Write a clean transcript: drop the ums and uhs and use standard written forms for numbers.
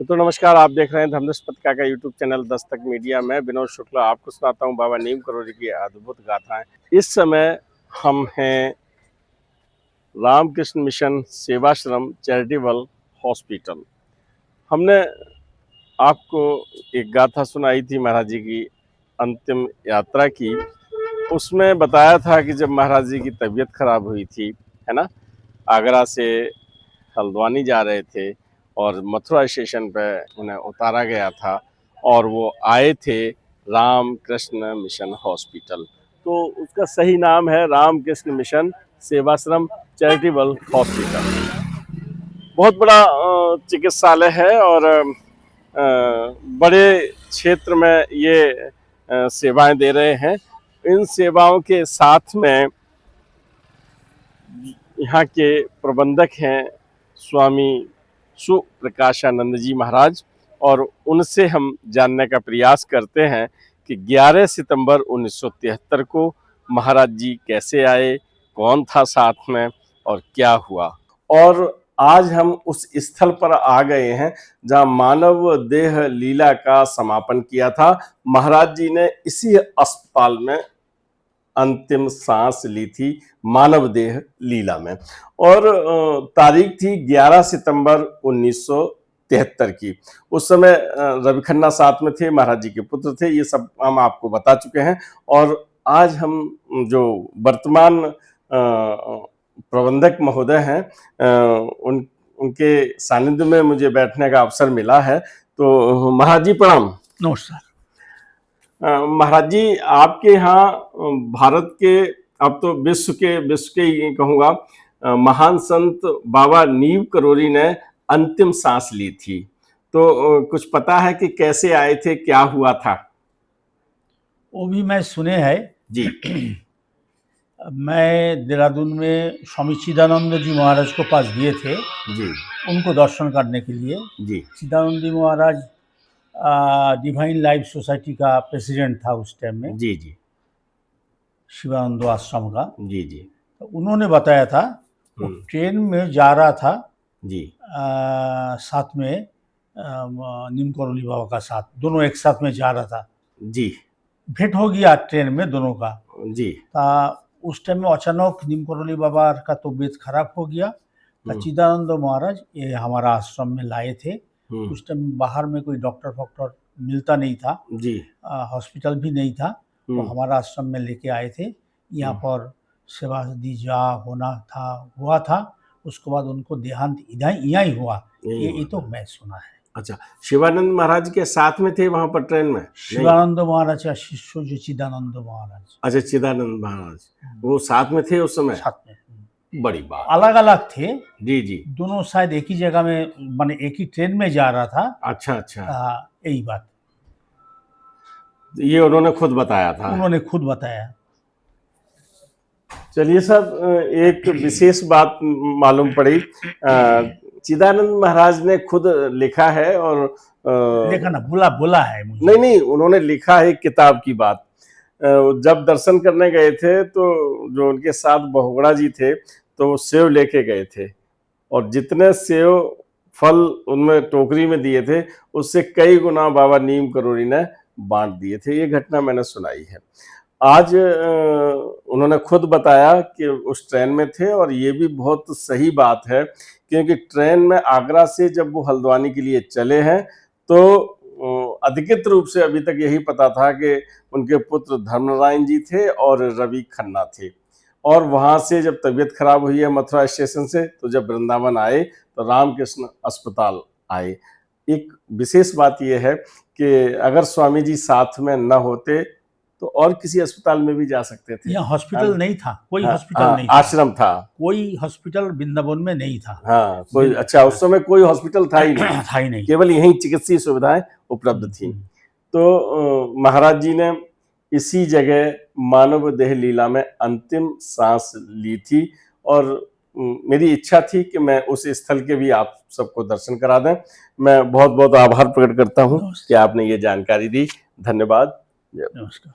तो नमस्कार, आप देख रहे हैं धर्मदर्श पत्रिका का यूट्यूब चैनल दस्तक मीडिया में। विनोद शुक्ला आपको सुनाता हूँ बाबा नीम करोली की अद्भुत गाथाएं। इस समय हम हैं Ramakrishna Mission Sevashram Charitable Hospital. हमने आपको एक गाथा सुनाई थी महाराज जी की अंतिम यात्रा की। उसमें बताया था कि जब महाराज जी की तबीयत खराब हुई थी, है ना, आगरा से हल्द्वानी जा रहे थे और मथुरा स्टेशन पे उन्हें उतारा गया था और वो आए थे रामकृष्ण मिशन हॉस्पिटल। तो उसका सही नाम है Ramakrishna Mission Sevashram Charitable Hospital. बहुत बड़ा चिकित्सालय है और बड़े क्षेत्र में ये सेवाएं दे रहे हैं। इन सेवाओं के साथ में यहाँ के प्रबंधक हैं स्वामी सुप्रकाशानंद जी महाराज, और उनसे हम जानने का प्रयास करते हैं कि 11 सितंबर 1973 को महाराज जी कैसे आए, कौन था साथ में और क्या हुआ। और आज हम उस स्थल पर आ गए हैं जहां मानव देह लीला का समापन किया था। महाराज जी ने इसी अस्पताल में अंतिम सांस ली थी मानव देह लीला में, और तारीख थी 11 सितंबर 1973 की। उस समय रवि खन्ना साथ में थे, महाराज जी के पुत्र थे। ये सब हम आपको बता चुके हैं। और आज हम जो वर्तमान प्रबंधक महोदय हैं, उनके सानिध्य में मुझे बैठने का अवसर मिला है। तो महाराज जी प्रणाम। नमस्कार। महाराज जी, आपके यहाँ भारत के, अब तो विश्व के ही कहूँगा, महान संत बाबा नीम करोली ने अंतिम सांस ली थी। तो कुछ पता है कि कैसे आए थे, क्या हुआ था? वो भी मैं सुने हैं जी। मैं देहरादून में स्वामी चिदानंद जी महाराज को पास गए थे जी। उनको दर्शन करने के लिए। जी। चिदानंद जी महाराज डिवाइन लाइफ सोसाइटी का प्रेसिडेंट था उस टाइम में। जी जी। शिवानंद आश्रम का। जी जी। तो उन्होंने बताया था वो ट्रेन में जा रहा था जी। साथ में नीम करोली बाबा का साथ, दोनों एक साथ में जा रहा था। जी। भेंट हो गया ट्रेन में दोनों का। जी। उस टाइम में अचानक नीम करोली बाबा का तबीयत खराब हो गया। चिदानंद महाराज ये हमारा आश्रम में लाए थे। उस टाइम बाहर में कोई डॉक्टर मिलता नहीं था जी, हॉस्पिटल भी नहीं था। तो हमारा आश्रम में लेके आए थे। यहाँ पर सेवा दी जा हुआ था। उसके बाद उनको देहांत यहाँ ही हुआ। ये तो मैं सुना है। अच्छा, शिवानंद महाराज के साथ में थे वहां पर ट्रेन में? शिवानंद महाराज का शिष्य जो चिदानंद महाराज। अच्छा, चिदानंद महाराज वो साथ में थे उस समय? साथ में। बड़ी बात। अलग अलग थे। जी जी। दोनों शायद एक ही जगह में, माने एक ही ट्रेन में जा रहा था। अच्छा अच्छा। यही बात ये उन्होंने खुद बताया था? उन्होंने खुद बताया। चलिए साहब, एक विशेष बात मालूम पड़ी। चिदानंद महाराज ने खुद लिखा है, और लिखा ना, बोला है मुझे। नहीं, उन्होंने लिखा है किताब की बात। जब दर्शन करने गए थे तो जो उनके साथ बहुगुणा जी थे, तो वो सेव लेके गए थे, और जितने सेव फल उनमें टोकरी में दिए थे उससे कई गुना बाबा नीम करोली ने बांट दिए थे। ये घटना मैंने सुनाई है। आज उन्होंने खुद बताया कि उस ट्रेन में थे, और ये भी बहुत सही बात है, क्योंकि ट्रेन में आगरा से जब वो हल्द्वानी के लिए चले हैं तो अधिकृत रूप से अभी तक यही पता था कि उनके पुत्र धर्मनारायण जी थे और रवि खन्ना थे। और वहां से जब तबीयत खराब हुई है मथुरा स्टेशन से, तो जब वृंदावन आए तो रामकृष्ण अस्पताल आए। एक विशेष बात यह है कि अगर स्वामी जी साथ में न होते तो और किसी अस्पताल में भी जा सकते थे। यहाँ हॉस्पिटल नहीं था, कोई हॉस्पिटल नहीं था। आश्रम था, कोई हॉस्पिटल वृंदावन में नहीं था। हाँ, कोई। अच्छा, उस समय कोई हॉस्पिटल था ही नहीं। केवल यही चिकित्सीय सुविधाएं उपलब्ध थी। तो महाराज जी ने इसी जगह मानव देह लीला में अंतिम सांस ली थी, और मेरी इच्छा थी कि मैं उस स्थल के भी आप सबको दर्शन करा दें। मैं बहुत बहुत आभार प्रकट करता हूँ कि आपने ये जानकारी दी। धन्यवाद। नमस्कार।